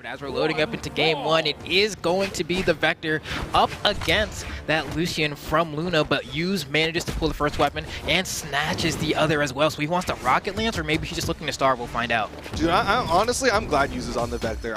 as we're loading up into game one, it is going to be the Vector up against that Lucian from Luna, but Yuz manages to pull the first weapon and snatches the other as well. So he wants to rocket lance, or maybe he's just looking to starve. We'll find out. Dude, honestly, I'm glad Yuz is on the Vector.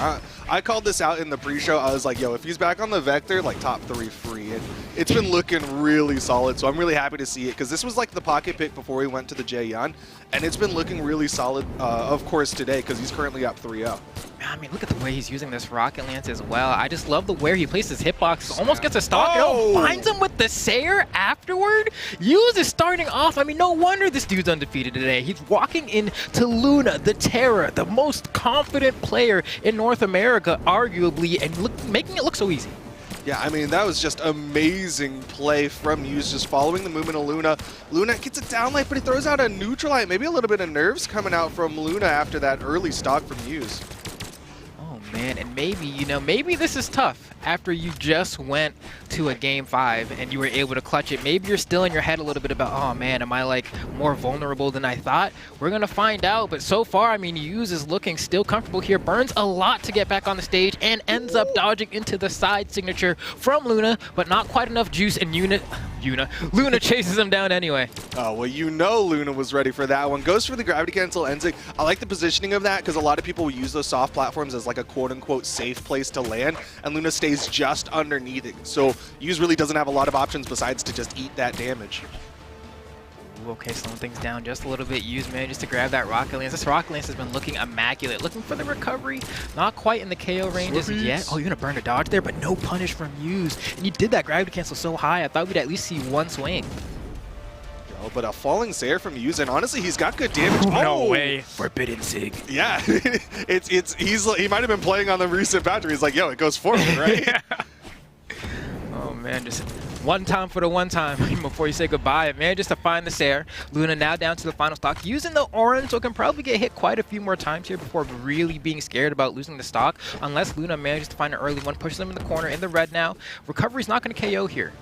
I called this out in the pre-show. I was like, yo, if he's back on the Vector, like top 3 free. And it's been looking really solid, so I'm really happy to see it, because this was like the pocket pick before we went to the Jaehyun, and it's been looking really solid, of course, today, because he's currently up 3-0. I mean, look at the way he's using this rocket lance as well. I just love the way he places hitbox. Almost gets a stock. Oh! Finds him with the Sayer afterward. Yuz is starting off. I mean, no wonder this dude's undefeated today. He's walking into Luna, the Terra, the most confident player in North America, arguably, and making it look so easy. Yeah, I mean, that was just amazing play from Yuz, just following the movement of Luna. Luna gets a down light, but he throws out a neutral light. Maybe a little bit of nerves coming out from Luna after that early stock from Yuz. Man, and maybe, you know, maybe this is tough after you just went to a game 5 and you were able to clutch it. Maybe you're still in your head a little bit about, oh man, am I like more vulnerable than I thought? We're gonna find out, but so far, I mean, Yuz is looking still comfortable here. Burns a lot to get back on the stage and ends up dodging into the side signature from Luna, but not quite enough juice, and Luna chases him down anyway. Oh, well, you know Luna was ready for that one. Goes for the gravity cancel, ends it. I like the positioning of that, because a lot of people use those soft platforms as like a quote-unquote safe place to land, and Luna stays just underneath it. So Yuz really doesn't have a lot of options besides to just eat that damage. Ooh, okay, slowing things down just a little bit. Yuz manages to grab that rocket lance. This rocket lance has been looking immaculate. Looking for the recovery. Not quite in the KO range as yet. Oh, you're going to burn a dodge there, but no punish from Yuz. And you did that gravity cancel so high, I thought we'd at least see one swing. Oh, but a falling Sayer from Yuz, and honestly, he's got good damage. No way. Forbidden Sig. Yeah, he might have been playing on the recent battery. He's like, yo, it goes forward, right? Yeah. Oh man, just one time for the one time before you say goodbye. Man, just to find the Sayer. Luna now down to the final stock, using the orange, so can probably get hit quite a few more times here before really being scared about losing the stock, unless Luna manages to find an early one, pushes them in the corner in the red now. Recovery's not going to KO here.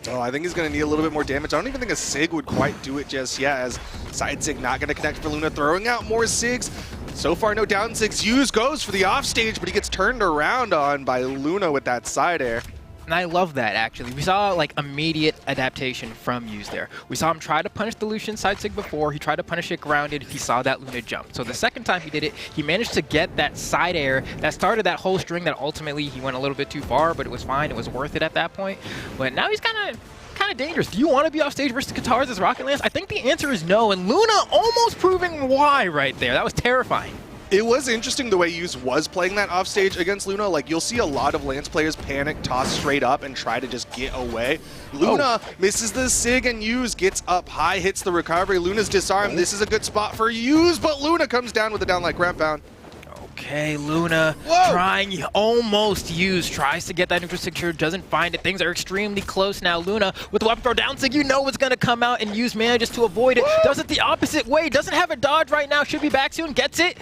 Oh, I think he's going to need a little bit more damage. I don't even think a Sig would quite do it just yet, as side Sig not going to connect for Luna, throwing out more Sigs. So far, no down Sigs. Yuz goes for the offstage, but he gets turned around on by Luna with that side air. And I love that, actually. We saw, like, immediate adaptation from Yuz there. We saw him try to punish the Lucian side sig before. He tried to punish it grounded. He saw that Luna jump. So the second time he did it, he managed to get that side air that started that whole string that ultimately he went a little bit too far, but it was fine. It was worth it at that point. But now he's kind of dangerous. Do you want to be off stage versus Katars as Rocket Lance? I think the answer is no, and Luna almost proving why right there. That was terrifying. It was interesting the way Yuz was playing that offstage against Luna. Like, you'll see a lot of Lance players panic, toss straight up, and try to just get away. Luna misses the Sig, and Yuz gets up high, hits the recovery. Luna's disarmed. This is a good spot for Yuz, but Luna comes down with a down like ground pound. Okay, Luna trying, almost Yuz, tries to get that neutral signature, doesn't find it. Things are extremely close now. Luna with the weapon throw down sig, you know what's going to come out, and Yuz manages to avoid it. Does it the opposite way, doesn't have a dodge right now, should be back soon, gets it.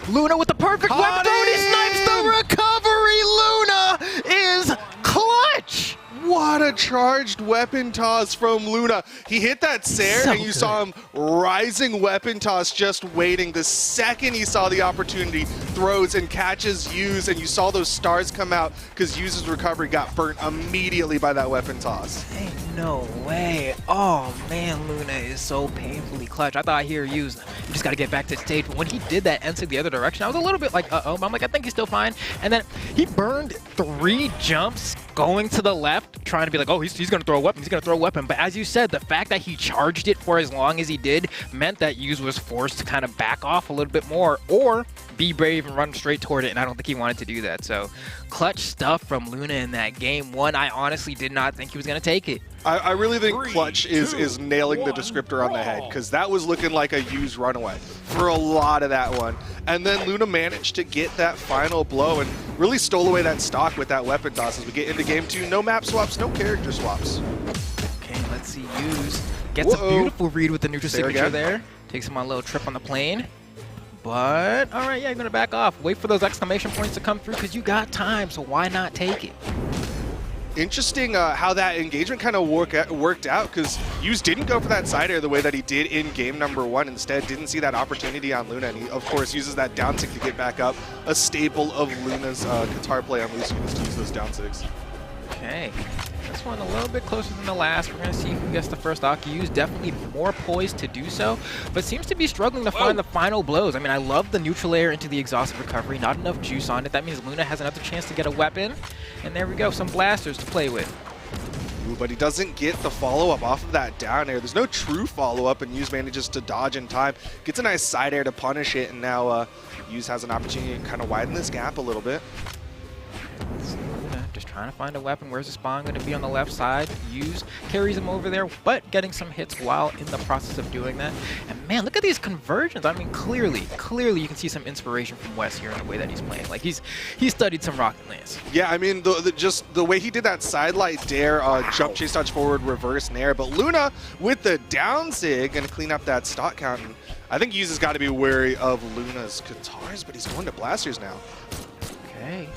Luna with the perfect weapon throw, and he snipes the recovery. Luna is clutch. What a charged weapon toss from Luna. He hit that Sayer, and you saw him rising weapon toss, just waiting. The second he saw the opportunity, throws and catches Yuz, and you saw those stars come out because Yuz's recovery got burnt immediately by that weapon toss. Ain't no way. Oh man, Luna is so painfully clutch. I thought I hear Yuz. You just got to get back to the stage. But when he did that enter the other direction, I was a little bit like, uh-oh. But I'm like, I think he's still fine. And then he burned 3 jumps going to the left, trying to be like, oh, he's going to throw a weapon. He's going to throw a weapon. But as you said, the fact that he charged it for as long as he did meant that Yuz was forced to kind of back off a little bit more or be brave and run straight toward it. And I don't think he wanted to do that. So clutch stuff from Luna in that game 1. I honestly did not think he was going to take it. I really think clutch is nailing the descriptor on the head, because that was looking like a Yuz runaway for a lot of that one. And then Luna managed to get that final blow and really stole away that stock with that weapon toss as we get into game 2. No map swaps, no character swaps. Okay, let's see. Yuz gets a beautiful read with the neutral signature there. Takes him on a little trip on the plane. But, all right, yeah, you're going to back off. Wait for those exclamation points to come through because you got time, so why not take it? Interesting how that engagement kind of worked out, because Hughes didn't go for that side air the way that he did in game number 1. Instead, didn't see that opportunity on Luna, and he, of course, uses that down tick to get back up. A staple of Luna's guitar play on loose units to use those down ticks. Okay. This one a little bit closer than the last. We're going to see who gets the first stock. Hughes definitely more poised to do so, but seems to be struggling to find the final blows. I mean, I love the neutral air into the exhaustive recovery. Not enough juice on it. That means Luna has another chance to get a weapon. And there we go, some blasters to play with. Ooh, but he doesn't get the follow-up off of that down air. There's no true follow-up, and Hughes manages to dodge in time. Gets a nice side air to punish it, and now Hughes has an opportunity to kind of widen this gap a little bit. Just trying to find a weapon. Where's the spawn going to be on the left side? Hughes carries him over there, but getting some hits while in the process of doing that. And man, look at these conversions. I mean, clearly you can see some inspiration from Wes here in the way that he's playing. Like he's studied some Rocket Lance. Yeah, I mean, just the way he did that side light dare, jump, chase, dodge forward, reverse nair. But Luna with the down sig going to clean up that stock count. And I think Hughes has got to be wary of Luna's guitars, but he's going to blasters now. Okay.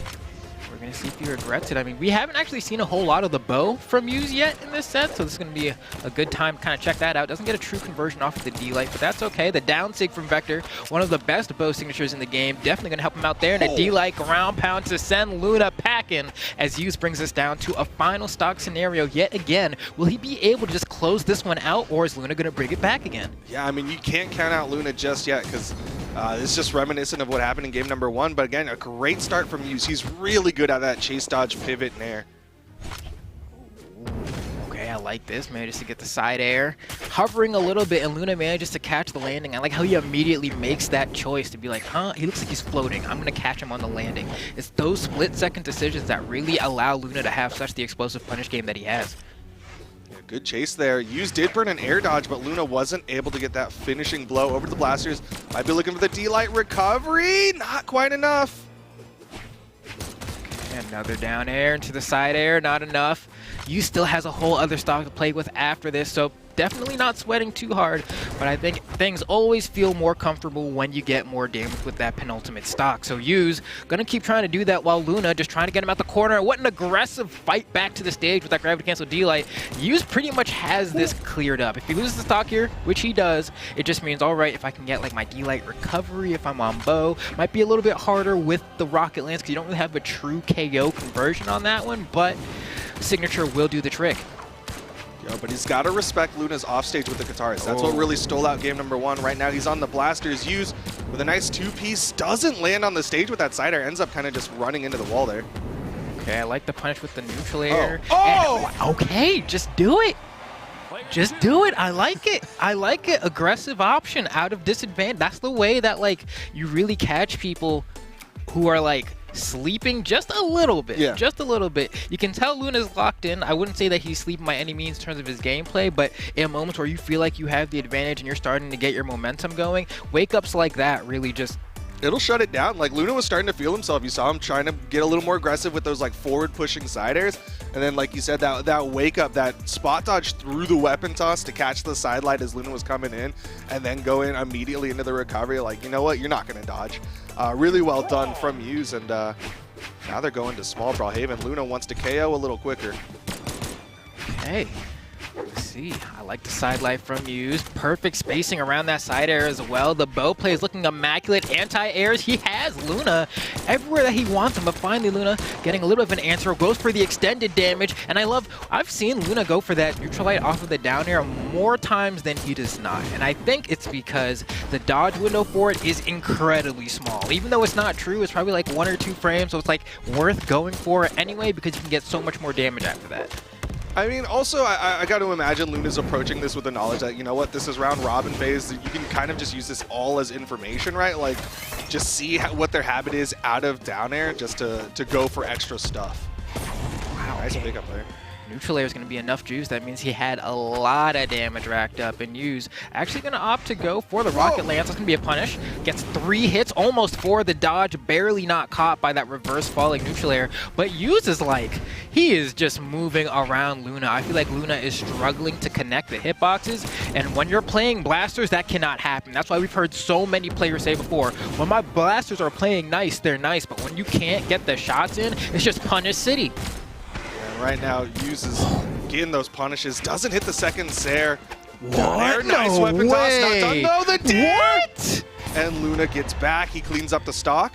We're going to see if he regrets it. I mean, we haven't actually seen a whole lot of the bow from Hughes yet in this set, so this is going to be a good time to kind of check that out. Doesn't get a true conversion off of the D-Light, but that's okay. The down sig from Vector, one of the best bow signatures in the game, definitely going to help him out there. And a D-Light ground pound to send Luna packing as Hughes brings us down to a final stock scenario yet again. Will he be able to just close this one out, or is Luna going to bring it back again? Yeah, I mean, you can't count out Luna just yet, because it's just reminiscent of what happened in game number 1. But again, a great start from Hughes. He's really good at that chase, dodge, pivot, nair. Okay, I like this. Manages to get the side air. Hovering a little bit, and Luna manages to catch the landing. I like how he immediately makes that choice to be like, huh, he looks like he's floating. I'm going to catch him on the landing. It's those split-second decisions that really allow Luna to have such the explosive punish game that he has. Good chase there. Hughes did burn an air dodge, but Luna wasn't able to get that finishing blow over to the blasters. Might be looking for the D-Light recovery. Not quite enough. Okay, another down air into the side air. Not enough. Hughes still has a whole other stock to play with after this, so definitely not sweating too hard, but I think things always feel more comfortable when you get more damage with that penultimate stock. So Hughes gonna keep trying to do that while Luna just trying to get him out the corner. What an aggressive fight back to the stage with that gravity cancel D-Light. Hughes pretty much has this cleared up. If he loses the stock here, which he does, it just means, all right, if I can get like my D-Light recovery, if I'm on bow, might be a little bit harder with the Rocket Lance because you don't really have a true KO conversion on that one, but signature will do the trick. Yo, but he's got to respect Luna's offstage with the guitars. That's what really stole out game number 1. Right now, he's on the blasters. Hughes with a nice 2-piece. Doesn't land on the stage with that side air. Ends up kind of just running into the wall there. Okay, I like the punish with the neutral air. Oh! And, okay, just do it. Just do it. I like it. I like it. Aggressive option out of disadvantage. That's the way that, like, you really catch people who are, like, sleeping just a little bit. Yeah. Just a little bit. You can tell Luna's locked in. I wouldn't say that he's sleeping by any means in terms of his gameplay, but in moments where you feel like you have the advantage and you're starting to get your momentum going, wake-ups like that really just... It'll shut it down. Like, Luna was starting to feel himself. You saw him trying to get a little more aggressive with those, like, forward-pushing side airs. And then, like you said, that wake-up, that spot dodge through the weapon toss to catch the side light as Luna was coming in, and then go in immediately into the recovery. Like, you know what? You're not going to dodge. Really well done from Hughes. And now they're going to small Brawlhalla. Luna wants to KO a little quicker. Okay. Let's see. I like the side light from Hughes. Perfect spacing around that side air as well. The bow play is looking immaculate. Anti-airs. He has Luna everywhere that he wants him, but finally Luna getting a little bit of an answer. Goes for the extended damage, and I've seen Luna go for that neutral light off of the down air more times than he does not, and I think it's because the dodge window for it is incredibly small. Even though it's not true, it's probably like 1 or 2 frames, so it's like worth going for it anyway because you can get so much more damage after that. I mean, also, I got to imagine Luna's approaching this with the knowledge that, you know what, this is round robin phase. You can kind of just use this all as information, right? Like, just see what their habit is out of down air just to go for extra stuff. Wow, nice pickup there. Neutral air is going to be enough juice. That means he had a lot of damage racked up, and Hughes actually going to opt to go for the Rocket Lance. That's going to be a punish. Gets 3 hits, almost 4. The dodge barely not caught by that reverse falling neutral air. But Hughes is like, he is just moving around Luna. I feel like Luna is struggling to connect the hitboxes, and when you're playing blasters, that cannot happen. That's why we've heard so many players say before, when my blasters are playing nice, they're nice, but when you can't get the shots in, it's just punish city. Right now, uses getting those punishes. Doesn't hit the second Sair. What? Nice No weapon toss. Not way. done. No, the dare. What? And Luna gets back. He cleans up the stock.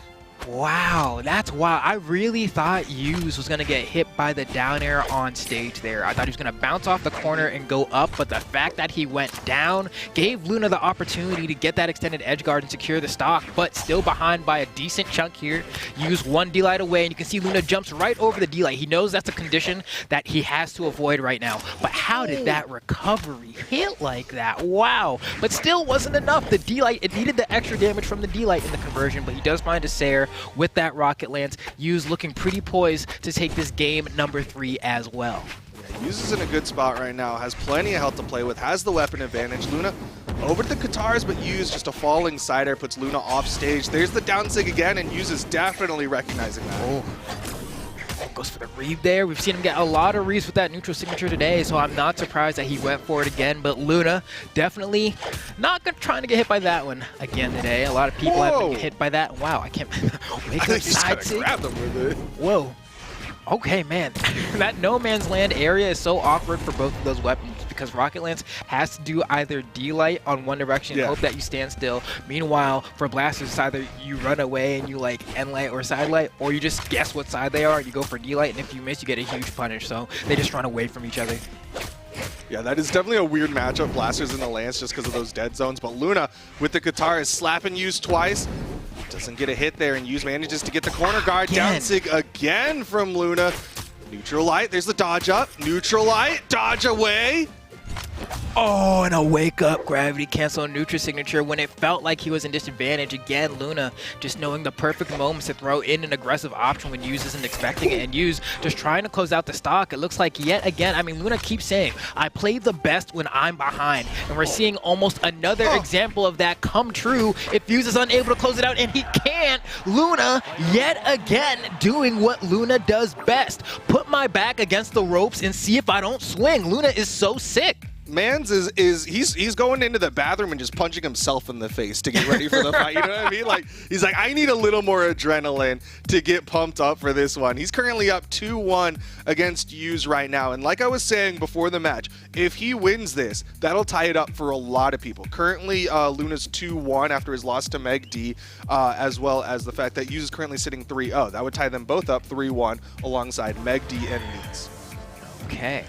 Wow, that's wild. I really thought Hughes was going to get hit by the down air on stage there. I thought he was going to bounce off the corner and go up, but the fact that he went down gave Luna the opportunity to get that extended edge guard and secure the stock, but still behind by a decent chunk here. Hughes one D-light away, and you can see Luna jumps right over the D-light. He knows that's a condition that he has to avoid right now, but how did that recovery hit like that? Wow, but still wasn't enough. The D-light, it needed the extra damage from the D-light in the conversion, but he does find a Sair with that rocket lance. Hughes looking pretty poised to take this game number 3 as well. Yeah, Hughes is in a good spot right now, has plenty of health to play with, has the weapon advantage. Luna over to the Katars, but Hughes just a falling side air puts Luna off stage. There's the down sig again, and Hughes is definitely recognizing that. Oh. Goes for the read there. We've seen him get a lot of reads with that neutral signature today, so I'm not surprised that he went for it again. But Luna definitely not trying to get hit by that one again today. A lot of people have been hit by that. Wow, I can't make a side sig. Grab them with it. Whoa. Okay, man. That no man's land area is so awkward for both of those weapons because Rocket Lance has to do either D-Light on one direction and hope that you stand still. Meanwhile, for Blasters, it's either you run away and you like N-Light or Side Light, or you just guess what side they are and you go for D-Light, and if you miss, you get a huge punish. So they just run away from each other. Yeah, that is definitely a weird matchup, Blasters and the Lance, just because of those dead zones. But Luna with the Qatar is slapping Hughes twice. Doesn't get a hit there, and Hughes manages to get the corner guard. Down sig again from Luna. Neutral light, there's the dodge up. Neutral light, dodge away. Oh, and a wake up gravity cancel neutral signature when it felt like he was in disadvantage. Again, Luna just knowing the perfect moments to throw in an aggressive option when Hughes isn't expecting it, and Hughes just trying to close out the stock. It looks like yet again, I mean, Luna keeps saying, I play the best when I'm behind, and we're seeing almost another example of that come true if Hughes is unable to close it out, and he can't. Luna, yet again, doing what Luna does best. Put my back against the ropes and see if I don't swing. Luna is so sick. Mans he's going into the bathroom and just punching himself in the face to get ready for the fight. You know what I mean? Like, he's like, I need a little more adrenaline to get pumped up for this one. He's currently up 2-1 against Hughes right now. And like I was saying before the match, if he wins this, that'll tie it up for a lot of people. Currently, Luna's 2-1 after his loss to Meg D, as well as the fact that Hughes is currently sitting 3-0. That would tie them both up 3-1 alongside Meg D and Needs. Okay.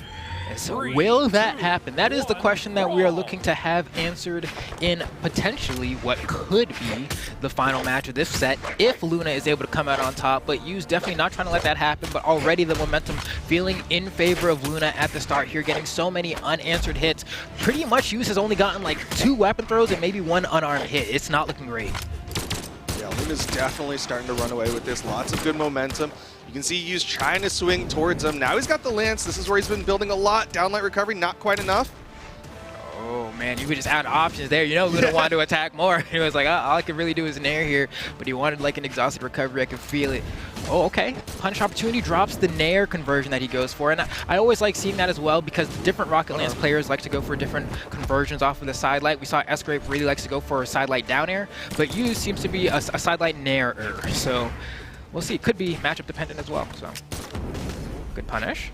So will that happen? That is the question that we are looking to have answered in potentially what could be the final match of this set if Luna is able to come out on top. But Hughes definitely not trying to let that happen, but already the momentum feeling in favor of Luna at the start here, getting so many unanswered hits. Pretty much Hughes has only gotten like 2 weapon throws and maybe 1 unarmed hit. It's not looking great. Yeah, Luna's definitely starting to run away with this. Lots of good momentum. You can see Hughes trying to swing towards him. Now he's got the Lance. This is where he's been building a lot. Downlight recovery, not quite enough. Oh, man, you could just add options there. You know, Luna wanted to attack more. He was like, oh, all I can really do is nair here. But he wanted like an exhausted recovery. I can feel it. Oh, okay. Punish opportunity drops the nair conversion that he goes for. And I always like seeing that as well because different Rocket Lance players like to go for different conversions off of the side light. We saw S-Grape really likes to go for a side light down air, but Hughes seems to be a side light nair-er. So we'll see. It could be matchup dependent as well. So good punish.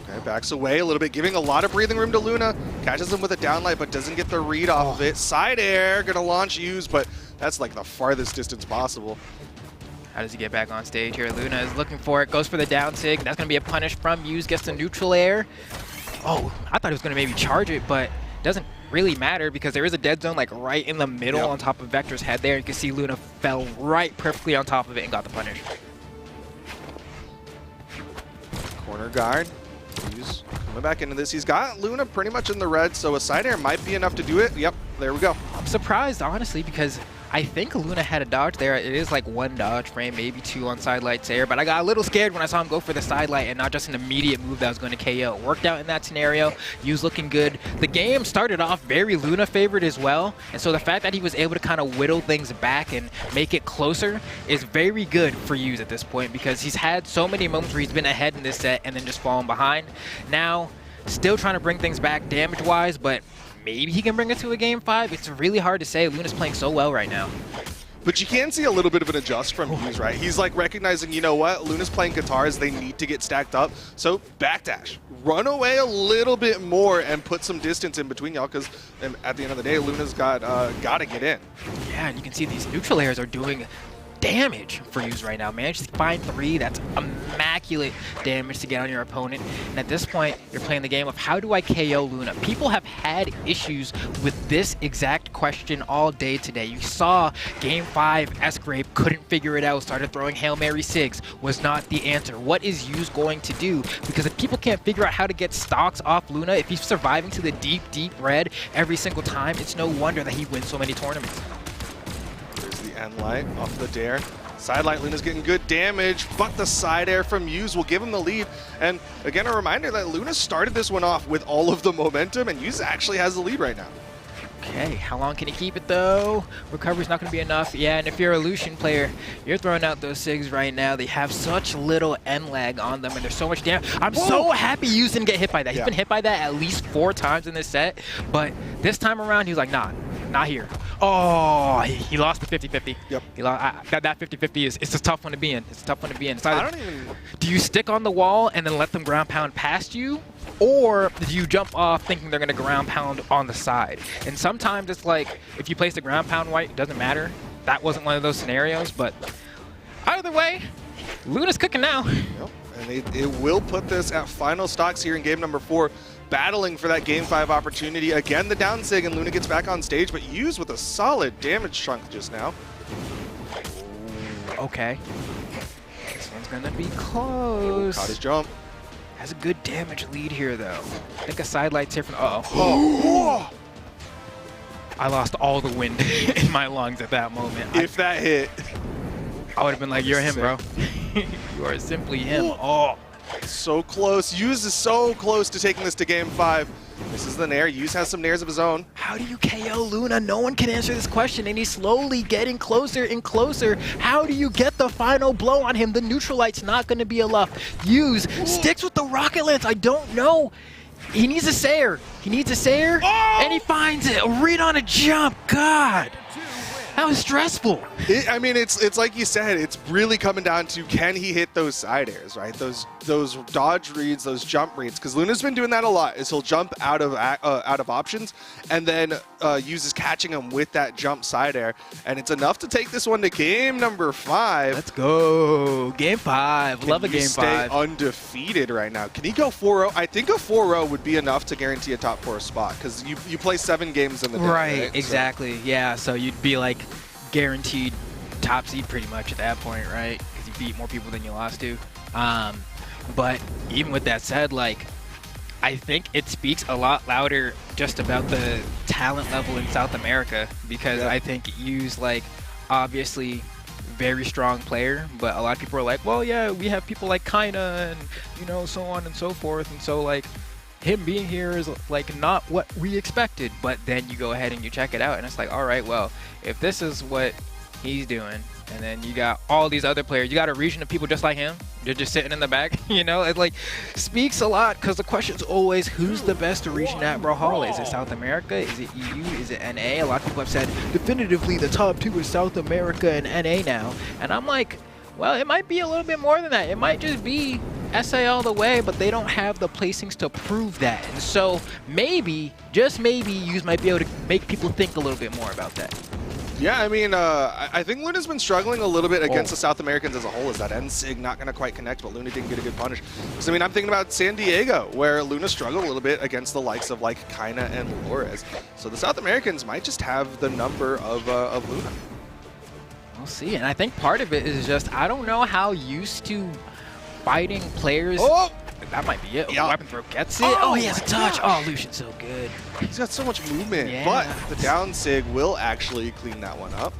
Okay, backs away a little bit, giving a lot of breathing room to Luna. Catches him with a downlight, but doesn't get the read off of it. Side air, gonna launch Hughes, but that's like the farthest distance possible. How does he get back on stage here? Luna is looking for it, goes for the down sig. That's gonna be a punish from Hughes, gets the neutral air. Oh, I thought he was gonna maybe charge it, but doesn't really matter because there is a dead zone like right in the middle on top of Vector's head there. You can see Luna fell right perfectly on top of it and got the punish. Corner guard. Hughes coming back into this. He's got Luna pretty much in the red, so a side air might be enough to do it. Yep, there we go. I'm surprised, honestly, because I think Luna had a dodge there. It is like 1 dodge frame, maybe 2 on side lights there, but I got a little scared when I saw him go for the side light and not just an immediate move that was going to KO. Worked out in that scenario. Hughes looking good. The game started off very Luna favored as well, and so the fact that he was able to kind of whittle things back and make it closer is very good for Hughes at this point because he's had so many moments where he's been ahead in this set and then just fallen behind. Now, still trying to bring things back damage-wise, but maybe he can bring it to a game 5. It's really hard to say. Luna's playing so well right now. But you can see a little bit of an adjust from Hughes, right? He's like recognizing, you know what, Luna's playing guitars, they need to get stacked up. So backdash, run away a little bit more and put some distance in between y'all, because at the end of the day, Luna's got to get in. Yeah, and you can see these neutral layers are doing damage for Hughes right now. Managed to find 3. That's immaculate damage to get on your opponent. And at this point, you're playing the game of how do I KO Luna? People have had issues with this exact question all day today. You saw Game 5, S-Grape couldn't figure it out, started throwing Hail Mary Sigs, was not the answer. What is Hughes going to do? Because if people can't figure out how to get stocks off Luna, if he's surviving to the deep, deep red every single time, it's no wonder that he wins so many tournaments. End light off the dare. Side light, Luna's getting good damage, but the side air from Hughes will give him the lead. And again, a reminder that Luna started this one off with all of the momentum, and Hughes actually has the lead right now. Okay, how long can he keep it though? Recovery's not going to be enough. Yeah, and if you're a Lucian player, you're throwing out those SIGs right now. They have such little end lag on them, and there's so much damage. I'm so happy Hughes didn't get hit by that. He's been hit by that at least 4 times in this set, but this time around, he was like, nah, not here. Oh, he lost the 50-50. Yep. He lost, that 50-50 is it's a tough one to be in. It's a tough one to be in. It's either, do you stick on the wall and then let them ground pound past you, or do you jump off thinking they're going to ground pound on the side? And sometimes it's like, if you place the ground pound right, it doesn't matter. That wasn't one of those scenarios, but either way, Luna's cooking now. Yep. And it will put this at final stocks here in game number 4. Battling for that Game 5 opportunity. Again, the down sig, and Luna gets back on stage, but Hughes with a solid damage chunk just now. Okay. This one's going to be close. Caught his jump. Has a good damage lead here, though. I think a side light's here from... Uh-oh. I lost all the wind in my lungs at that moment. If that hit. I would have been like, you're him, bro. You are simply him. Oh. So close. Hughes is so close to taking this to Game 5. This is the Nair. Hughes has some Nairs of his own. How do you KO Luna? No one can answer this question, and he's slowly getting closer and closer. How do you get the final blow on him? The neutral light's not going to be enough. Hughes sticks with the rocket lance. I don't know. He needs a Sayer. He needs a Sayer, and he finds it. A read on a jump. God. That was stressful. I mean, it's like you said, it's really coming down to can he hit those side airs, right? Those dodge reads, those jump reads, because Luna's been doing that a lot. Is he'll jump out of options, and then uses catching him with that jump side air, and it's enough to take this one to game number 5. Let's go, game 5. Love a game 5. Stay undefeated right now. Can he go 4-0? I think a 4-0 would be enough to guarantee a top 4 spot, because you play 7 games in the day. Right, exactly. So. Yeah, so you'd be like guaranteed top seed pretty much at that point, right? Because you beat more people than you lost to. But even with that said, like, I think it speaks a lot louder just about the talent level in South America, because I think Hughes, like, obviously very strong player, but a lot of people are like, well, yeah, we have people like Kaina and, you know, so on and so forth, and so, like, him being here is like not what we expected. But then you go ahead and you check it out, and it's like, all right, well, if this is what he's doing, and then you got all these other players, you got a region of people just like him, they're just sitting in the back, you know, it like speaks a lot, because the question's always, who's the best region at Brawlhalla? Is it South America? Is it EU? Is it NA? A lot of people have said definitively the top 2 is South America and NA now, and I'm like, well, it might be a little bit more than that. It might just be SA all the way, but they don't have the placings to prove that. And so maybe, just maybe, Hughes might be able to make people think a little bit more about that. Yeah, I mean, I think Luna's been struggling a little bit against the South Americans as a whole. Is that N-Sig not going to quite connect, but Luna didn't get a good punish. Because, I mean, I'm thinking about San Diego, where Luna struggled a little bit against the likes of, like, Kaina and Lores. So the South Americans might just have the number of Luna. We'll see, and I think part of it is just, I don't know how used to fighting players. Oh! That might be it. Yeah. Weapon throw gets it. Oh, he has a touch. Oh, Lucian's so good. He's got so much movement, but the down sig will actually clean that one up.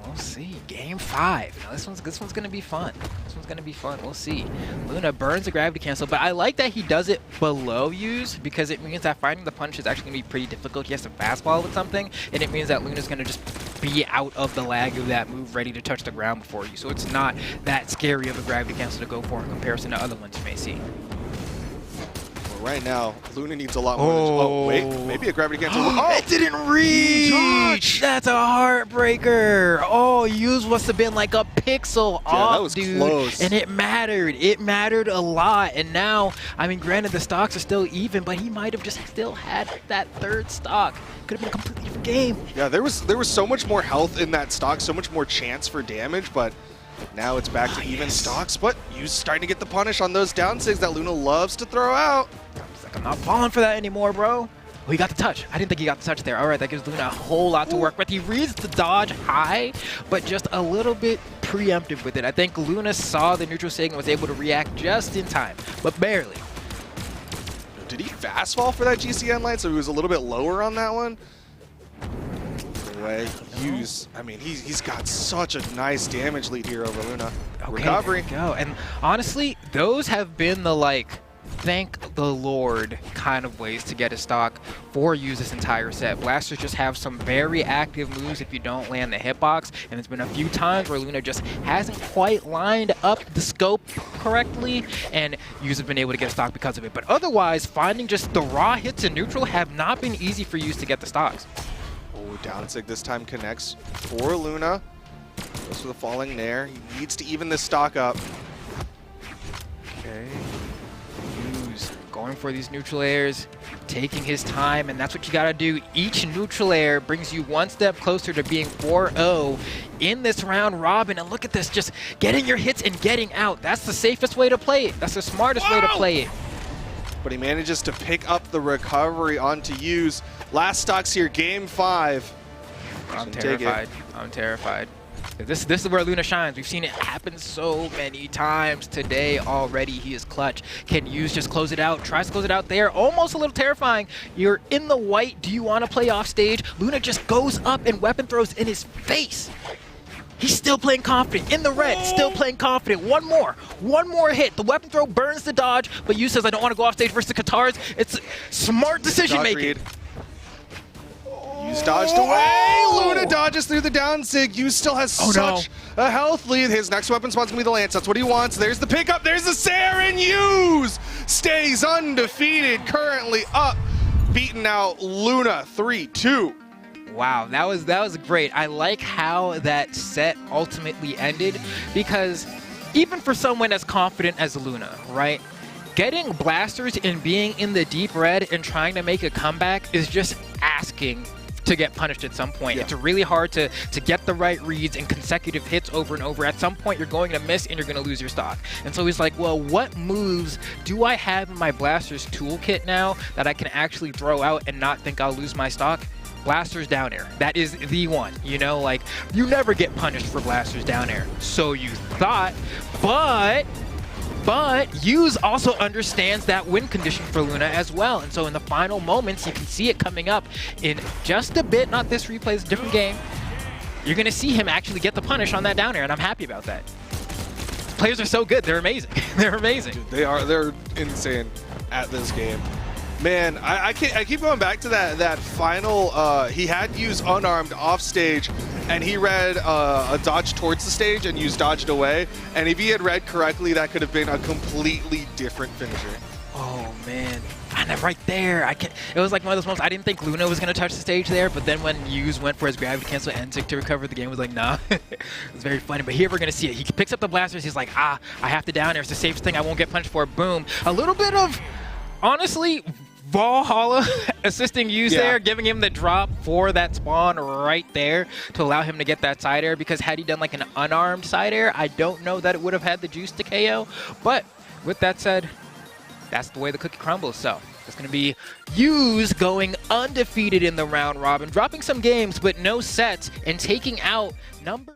We'll see. Game 5. Now, this one's gonna be fun. This one's gonna be fun. We'll see. Luna burns the gravity cancel, but I like that he does it below Hughes, because it means that finding the punch is actually gonna be pretty difficult. He has to fastball with something, and it means that Luna's gonna just be out of the lag of that move, ready to touch the ground before you. So it's not that scary of a gravity cancel to go for in comparison to other ones you may see. Right now, Luna needs a lot more than oh, wait, maybe a gravity cancel. Oh, it didn't reach! That's a heartbreaker! Oh, Yuz must have been like a pixel off, that was dude. close. And it mattered. It mattered a lot. And now, I mean, granted, the stocks are still even, but he might have just still had that third stock. Could have been a completely different game. Yeah, there was so much more health in that stock, so much more chance for damage, but now it's back to even stocks. But Yuz starting to get the punish on those down sigs that Luna loves to throw out. I'm not falling for that anymore, bro. Oh, he got the touch. I didn't think he got the touch there. All right, that gives Luna a whole lot to work with. He reads the dodge high, but just a little bit preemptive with it. I think Luna saw the neutral sig and was able to react just in time, but barely. Did he fast fall for that GCN line, so he was a little bit lower on that one? Anyway, Yuz, I mean, he's got such a nice damage lead here over Luna. Okay, recovery. There we go. And honestly, those have been the, like, thank the Lord kind of ways to get a stock for Yuz this entire set. Blasters just have some very active moves if you don't land the hitbox, and there's been a few times where Luna just hasn't quite lined up the scope correctly, and Yuz has been able to get a stock because of it. But otherwise, finding just the raw hits in neutral have not been easy for Yuz to get the stocks. Oh, down sig this time connects for Luna. Goes for the falling nair. He needs to even this stock up. Okay. Going for these neutral airs, taking his time, and that's what you gotta do. Each neutral air brings you one step closer to being 4-0 in this round robin. And look at this, just getting your hits and getting out. That's the safest way to play it. That's the smartest way to play it. But he manages to pick up the recovery onto Yuz. Last stocks here, game 5. I'm terrified. I'm terrified. This is where Luna shines. We've seen it happen so many times today already. He is clutch. Can Yuz just close it out? Tries to close it out there. Almost a little terrifying. You're in the white. Do you want to play off stage? Luna just goes up and weapon throws in his face. He's still playing confident. In the red, still playing confident. One more hit. The weapon throw burns the dodge, but Yuz says, I don't want to go off stage versus the Katars. It's smart decision making. Yuz dodged away. Luna dodges through the down sig. Yuz still has such a health lead. His next weapon spawn's gonna be the Lance. That's what he wants. There's the pickup. There's the Sarah, and Yuz stays undefeated. Currently up, beating out Luna 3-2. Wow, that was great. I like how that set ultimately ended, because even for someone as confident as Luna, right? Getting blasters and being in the deep red and trying to make a comeback is just asking to get punished at some point. Yeah. It's really hard to get the right reads and consecutive hits over and over. At some point, you're going to miss and you're going to lose your stock. And so he's like, well, what moves do I have in my Blasters toolkit now that I can actually throw out and not think I'll lose my stock? Blasters down air. That is the one. You know, like, you never get punished for Blasters down air. So you thought, but Yuz also understands that win condition for Luna as well. And so in the final moments, you can see it coming up in just a bit. Not this replay, it's a different game. You're going to see him actually get the punish on that down air, and I'm happy about that. Players are so good. They're amazing. They're amazing. Dude, they're insane at this game. Man, I keep going back to that final. He had Yuz unarmed off stage, and he read a dodge towards the stage, and Yuz dodged away. And if he had read correctly, that could have been a completely different finisher. Oh man, and right there, it was like one of those moments. I didn't think Luna was gonna touch the stage there, but then when Yuz went for his gravity cancel and to recover the game, was like, nah. It was very funny. But here we're gonna see it. He picks up the blasters. He's like, I have to down air. It's the safest thing. I won't get punched for. Boom. A little bit of, honestly, Brawlhalla assisting Yuz there, giving him the drop for that spawn right there to allow him to get that side air, because had he done like an unarmed side air, I don't know that it would have had the juice to KO. But with that said, that's the way the cookie crumbles. So it's going to be Yuz going undefeated in the round robin, dropping some games but no sets, and taking out number